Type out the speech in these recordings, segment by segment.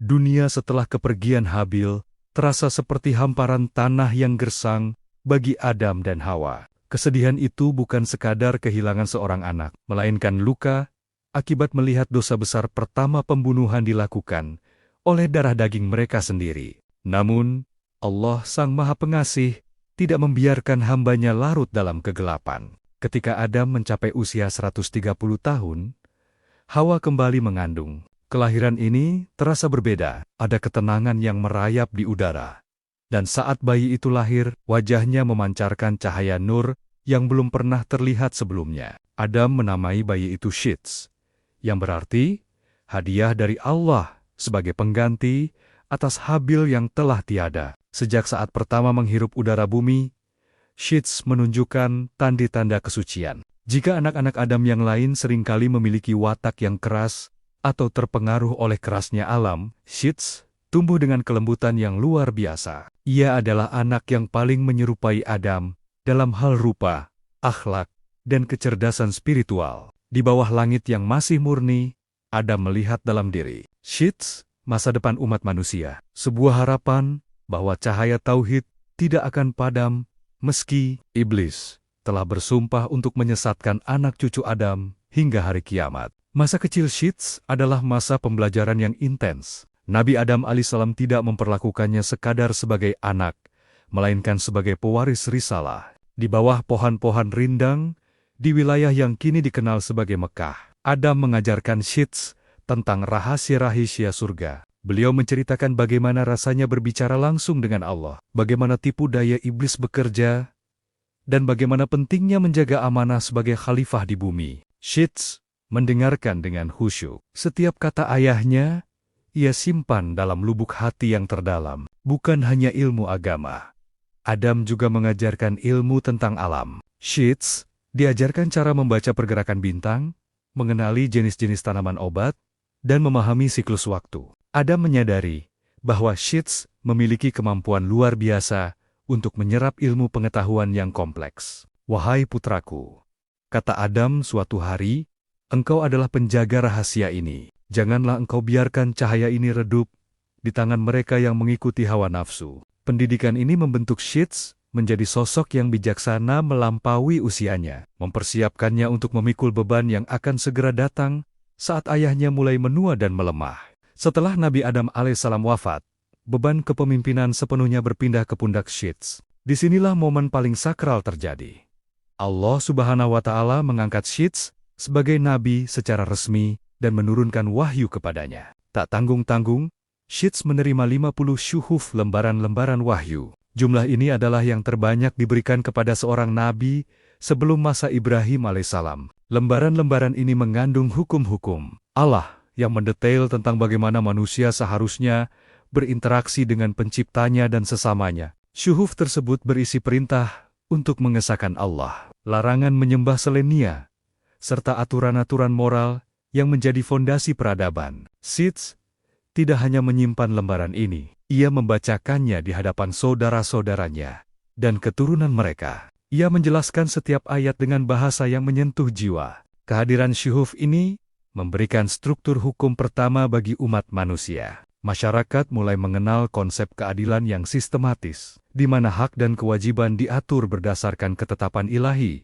Dunia setelah kepergian Habil terasa seperti hamparan tanah yang gersang bagi Adam dan Hawa. Kesedihan itu bukan sekadar kehilangan seorang anak, melainkan luka akibat melihat dosa besar pertama pembunuhan dilakukan oleh darah daging mereka sendiri. Namun, Allah Sang Maha Pengasih tidak membiarkan hambanya larut dalam kegelapan. Ketika Adam mencapai usia 130 tahun, Hawa kembali mengandung. Kelahiran ini terasa berbeda, ada ketenangan yang merayap di udara. Dan saat bayi itu lahir, wajahnya memancarkan cahaya nur yang belum pernah terlihat sebelumnya. Adam menamai bayi itu Shits, yang berarti hadiah dari Allah sebagai pengganti atas Habil yang telah tiada. Sejak saat pertama menghirup udara bumi, Shits menunjukkan tanda-tanda kesucian. Jika anak-anak Adam yang lain seringkali memiliki watak yang keras atau terpengaruh oleh kerasnya alam, Shits tumbuh dengan kelembutan yang luar biasa. Ia adalah anak yang paling menyerupai Adam dalam hal rupa, akhlak, dan kecerdasan spiritual. Di bawah langit yang masih murni, Adam melihat dalam diri Shits masa depan umat manusia. Sebuah harapan bahwa cahaya tauhid tidak akan padam meski iblis telah bersumpah untuk menyesatkan anak cucu Adam hingga hari kiamat. Masa kecil Shits adalah masa pembelajaran yang intens. Nabi Adam alaihissalam tidak memperlakukannya sekadar sebagai anak, melainkan sebagai pewaris risalah. Di bawah pohon-pohon rindang, di wilayah yang kini dikenal sebagai Mekah, Adam mengajarkan Shits tentang rahasia-rahasia surga. Beliau menceritakan bagaimana rasanya berbicara langsung dengan Allah, bagaimana tipu daya iblis bekerja, dan bagaimana pentingnya menjaga amanah sebagai khalifah di bumi. Shits mendengarkan dengan khusyuk. Setiap kata ayahnya ia simpan dalam lubuk hati yang terdalam, bukan hanya ilmu agama. Adam juga mengajarkan ilmu tentang alam. Shits diajarkan cara membaca pergerakan bintang, mengenali jenis-jenis tanaman obat, dan memahami siklus waktu. Adam menyadari bahwa Shits memiliki kemampuan luar biasa untuk menyerap ilmu pengetahuan yang kompleks. "Wahai putraku," kata Adam suatu hari, "engkau adalah penjaga rahasia ini. Janganlah engkau biarkan cahaya ini redup di tangan mereka yang mengikuti hawa nafsu." Pendidikan ini membentuk Shits menjadi sosok yang bijaksana melampaui usianya, mempersiapkannya untuk memikul beban yang akan segera datang saat ayahnya mulai menua dan melemah. Setelah Nabi Adam alaihissalam wafat, beban kepemimpinan sepenuhnya berpindah ke pundak Shits. Disinilah momen paling sakral terjadi. Allah Subhanahu wa Ta'ala mengangkat Shits sebagai nabi secara resmi dan menurunkan wahyu kepadanya. Tak tanggung-tanggung, Shits menerima 50 syuhuf lembaran-lembaran wahyu. Jumlah ini adalah yang terbanyak diberikan kepada seorang nabi sebelum masa Ibrahim alaihissalam. Lembaran-lembaran ini mengandung hukum-hukum Allah yang mendetail tentang bagaimana manusia seharusnya berinteraksi dengan penciptanya dan sesamanya. Syuhuf tersebut berisi perintah untuk mengesahkan Allah, larangan menyembah selainnya, serta aturan-aturan moral yang menjadi fondasi peradaban. Shits tidak hanya menyimpan lembaran ini, ia membacakannya di hadapan saudara-saudaranya dan keturunan mereka. Ia menjelaskan setiap ayat dengan bahasa yang menyentuh jiwa. Kehadiran syuhuf ini memberikan struktur hukum pertama bagi umat manusia. Masyarakat mulai mengenal konsep keadilan yang sistematis, di mana hak dan kewajiban diatur berdasarkan ketetapan ilahi,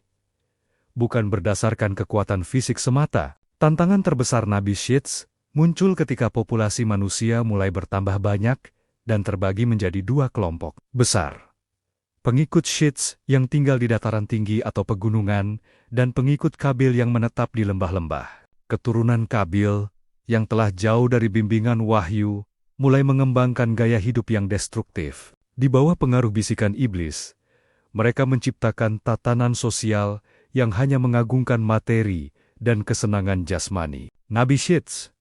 bukan berdasarkan kekuatan fisik semata. Tantangan terbesar Nabi Shits muncul ketika populasi manusia mulai bertambah banyak dan terbagi menjadi dua kelompok besar. Pengikut Shits yang tinggal di dataran tinggi atau pegunungan, dan pengikut Kabil yang menetap di lembah-lembah. Keturunan Kabil yang telah jauh dari bimbingan wahyu mulai mengembangkan gaya hidup yang destruktif. Di bawah pengaruh bisikan iblis, mereka menciptakan tatanan sosial yang hanya mengagungkan materi dan kesenangan jasmani. Nabi Shits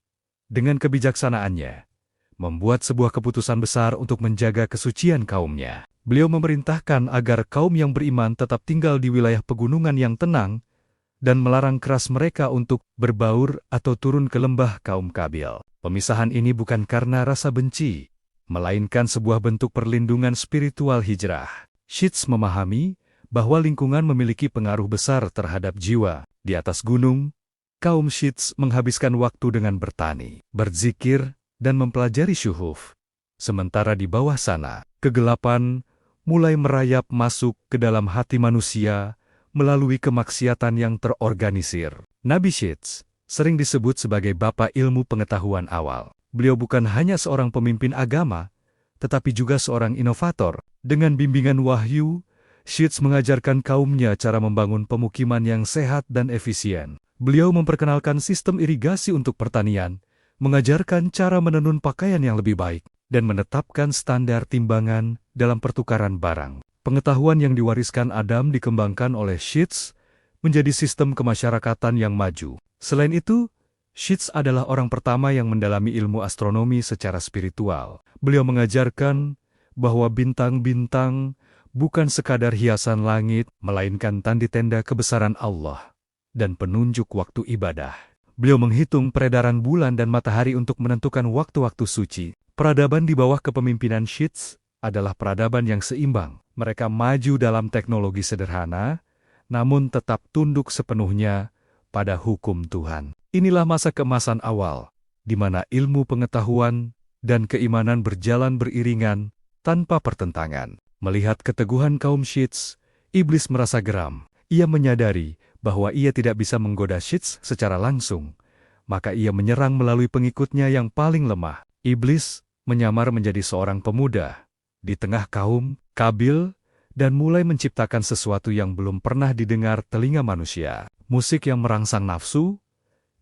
dengan kebijaksanaannya membuat sebuah keputusan besar untuk menjaga kesucian kaumnya. Beliau memerintahkan agar kaum yang beriman tetap tinggal di wilayah pegunungan yang tenang dan melarang keras mereka untuk berbaur atau turun ke lembah kaum Kabil. Pemisahan ini bukan karena rasa benci, melainkan sebuah bentuk perlindungan spiritual hijrah. Shits memahami bahwa lingkungan memiliki pengaruh besar terhadap jiwa. Di atas gunung, kaum Shits menghabiskan waktu dengan bertani, berzikir, dan mempelajari syuhuf. Sementara di bawah sana, kegelapan mulai merayap masuk ke dalam hati manusia melalui kemaksiatan yang terorganisir. Nabi Syits sering disebut sebagai Bapa Ilmu Pengetahuan Awal. Beliau bukan hanya seorang pemimpin agama, tetapi juga seorang inovator. Dengan bimbingan wahyu, Syits mengajarkan kaumnya cara membangun pemukiman yang sehat dan efisien. Beliau memperkenalkan sistem irigasi untuk pertanian, mengajarkan cara menenun pakaian yang lebih baik, dan menetapkan standar timbangan dalam pertukaran barang. Pengetahuan yang diwariskan Adam dikembangkan oleh Syits menjadi sistem kemasyarakatan yang maju. Selain itu, Syits adalah orang pertama yang mendalami ilmu astronomi secara spiritual. Beliau mengajarkan bahwa bintang-bintang bukan sekadar hiasan langit, melainkan tanda-tanda kebesaran Allah dan penunjuk waktu ibadah. Beliau menghitung peredaran bulan dan matahari untuk menentukan waktu-waktu suci. Peradaban di bawah kepemimpinan Syits adalah peradaban yang seimbang. Mereka maju dalam teknologi sederhana, namun tetap tunduk sepenuhnya pada hukum Tuhan. Inilah masa keemasan awal, di mana ilmu pengetahuan dan keimanan berjalan beriringan tanpa pertentangan. Melihat keteguhan kaum Syits, iblis merasa geram. Ia menyadari bahwa ia tidak bisa menggoda Syits secara langsung, maka ia menyerang melalui pengikutnya yang paling lemah. Iblis menyamar menjadi seorang pemuda di tengah kaum Kabil dan mulai menciptakan sesuatu yang belum pernah didengar telinga manusia. Musik yang merangsang nafsu.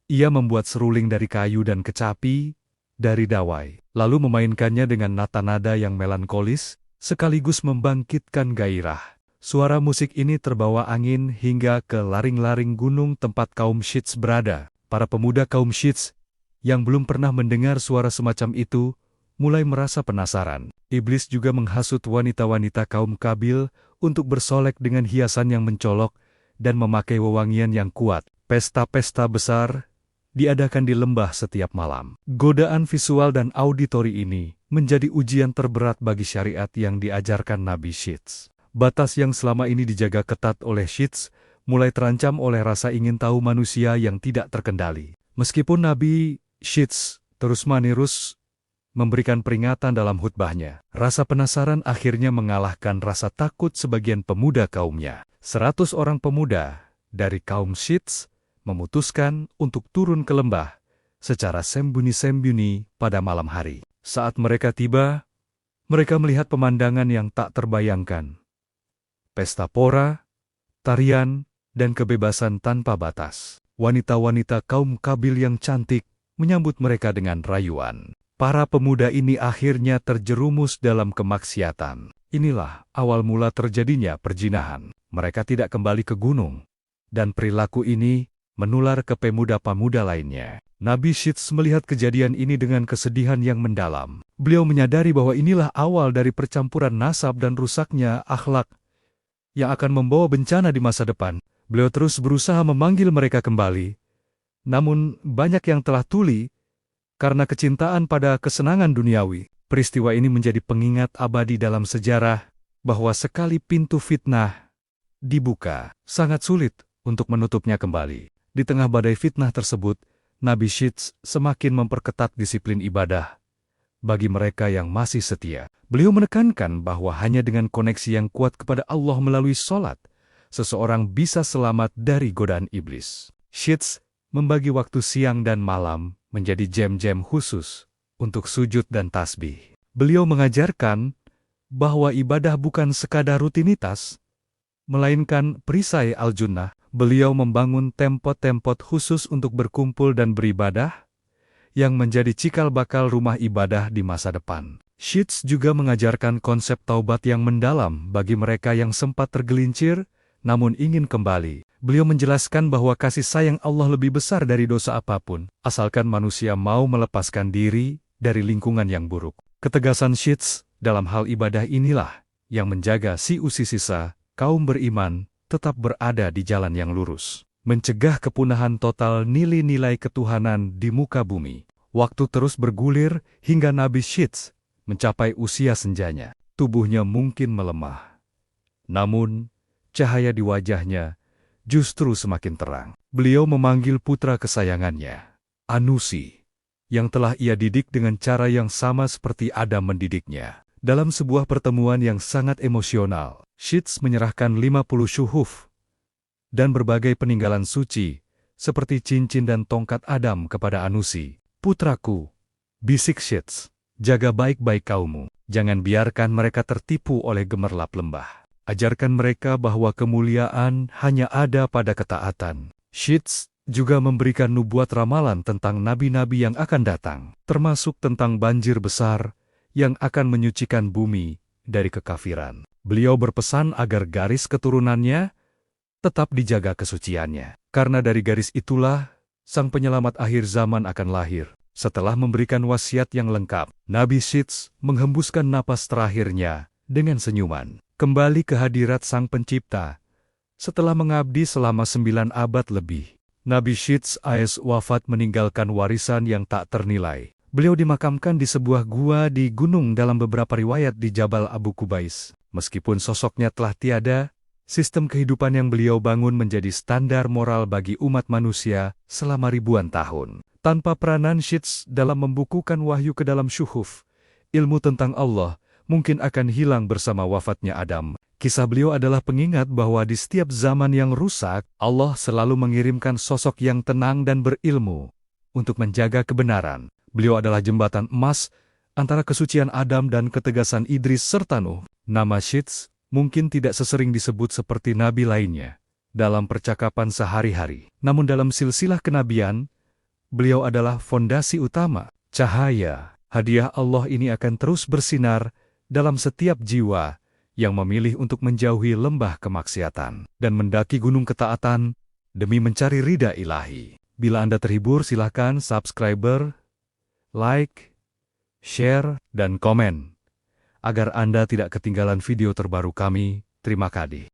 Ia membuat seruling dari kayu dan kecapi dari dawai, lalu memainkannya dengan nada-nada yang melankolis, sekaligus membangkitkan gairah. Suara musik ini terbawa angin hingga ke laring-laring gunung tempat kaum Syits berada. Para pemuda kaum Syits yang belum pernah mendengar suara semacam itu mulai merasa penasaran. Iblis juga menghasut wanita-wanita kaum Kabil untuk bersolek dengan hiasan yang mencolok dan memakai wewangian yang kuat. Pesta-pesta besar diadakan di lembah setiap malam. Godaan visual dan auditori ini menjadi ujian terberat bagi syariat yang diajarkan Nabi Syits. Batas yang selama ini dijaga ketat oleh Syits mulai terancam oleh rasa ingin tahu manusia yang tidak terkendali. Meskipun Nabi Syits terus-menerus memberikan peringatan dalam khutbahnya, rasa penasaran akhirnya mengalahkan rasa takut sebagian pemuda kaumnya. 100 orang pemuda dari kaum Syits memutuskan untuk turun ke lembah secara sembunyi-sembunyi pada malam hari. Saat mereka tiba, mereka melihat pemandangan yang tak terbayangkan. Pesta pora, tarian, dan kebebasan tanpa batas. Wanita-wanita kaum Kabil yang cantik menyambut mereka dengan rayuan. Para pemuda ini akhirnya terjerumus dalam kemaksiatan. Inilah awal mula terjadinya perzinahan. Mereka tidak kembali ke gunung, dan perilaku ini menular ke pemuda-pemuda lainnya. Nabi Syits melihat kejadian ini dengan kesedihan yang mendalam. Beliau menyadari bahwa inilah awal dari percampuran nasab dan rusaknya akhlak yang akan membawa bencana di masa depan. Beliau terus berusaha memanggil mereka kembali, namun banyak yang telah tuli karena kecintaan pada kesenangan duniawi. Peristiwa ini menjadi pengingat abadi dalam sejarah bahwa sekali pintu fitnah dibuka, sangat sulit untuk menutupnya kembali. Di tengah badai fitnah tersebut, Nabi Syits semakin memperketat disiplin ibadah bagi mereka yang masih setia. Beliau menekankan bahwa hanya dengan koneksi yang kuat kepada Allah melalui sholat, seseorang bisa selamat dari godaan iblis. Syits membagi waktu siang dan malam menjadi jam-jam khusus untuk sujud dan tasbih. Beliau mengajarkan bahwa ibadah bukan sekadar rutinitas, melainkan perisai al-junnah. Beliau membangun tempat-tempat khusus untuk berkumpul dan beribadah, yang menjadi cikal bakal rumah ibadah di masa depan. Syits juga mengajarkan konsep taubat yang mendalam bagi mereka yang sempat tergelincir, namun ingin kembali. Beliau menjelaskan bahwa kasih sayang Allah lebih besar dari dosa apapun, asalkan manusia mau melepaskan diri dari lingkungan yang buruk. Ketegasan Syits dalam hal ibadah inilah yang menjaga si usi sisa kaum beriman tetap berada di jalan yang lurus, mencegah kepunahan total nilai-nilai ketuhanan di muka bumi. Waktu terus bergulir hingga Nabi Syits mencapai usia senjanya. Tubuhnya mungkin melemah, namun cahaya di wajahnya justru semakin terang. Beliau memanggil putra kesayangannya, Anusi, yang telah ia didik dengan cara yang sama seperti Adam mendidiknya. Dalam sebuah pertemuan yang sangat emosional, Sheets menyerahkan 50 syuhuf dan berbagai peninggalan suci, seperti cincin dan tongkat Adam kepada Anusi. "Putraku," bisik Sheets, "jaga baik-baik kaummu. Jangan biarkan mereka tertipu oleh gemerlap lembah. Ajarkan mereka bahwa kemuliaan hanya ada pada ketaatan." Sheets juga memberikan nubuat ramalan tentang nabi-nabi yang akan datang, termasuk tentang banjir besar yang akan menyucikan bumi dari kekafiran. Beliau berpesan agar garis keturunannya tetap dijaga kesuciannya, karena dari garis itulah sang penyelamat akhir zaman akan lahir. Setelah memberikan wasiat yang lengkap, Nabi Sheets menghembuskan napas terakhirnya dengan senyuman, kembali ke hadirat Sang Pencipta. Setelah mengabdi selama 9 abad lebih, Nabi Sheets AS wafat meninggalkan warisan yang tak ternilai. Beliau dimakamkan di sebuah gua di gunung dalam beberapa riwayat di Jabal Abu Kubais. Meskipun sosoknya telah tiada, sistem kehidupan yang beliau bangun menjadi standar moral bagi umat manusia selama ribuan tahun. Tanpa peranan Sheets dalam membukukan wahyu ke dalam syuhuf, ilmu tentang Allah mungkin akan hilang bersama wafatnya Adam. Kisah beliau adalah pengingat bahwa di setiap zaman yang rusak, Allah selalu mengirimkan sosok yang tenang dan berilmu untuk menjaga kebenaran. Beliau adalah jembatan emas antara kesucian Adam dan ketegasan Idris serta Nuh. Nama Sheets mungkin tidak sesering disebut seperti nabi lainnya dalam percakapan sehari-hari. Namun dalam silsilah kenabian, beliau adalah fondasi utama. Cahaya, hadiah Allah ini akan terus bersinar dalam setiap jiwa yang memilih untuk menjauhi lembah kemaksiatan dan mendaki gunung ketaatan demi mencari ridha ilahi. Bila Anda terhibur, silakan subscribe, like, share, dan komen, agar Anda tidak ketinggalan video terbaru kami. Terima kasih.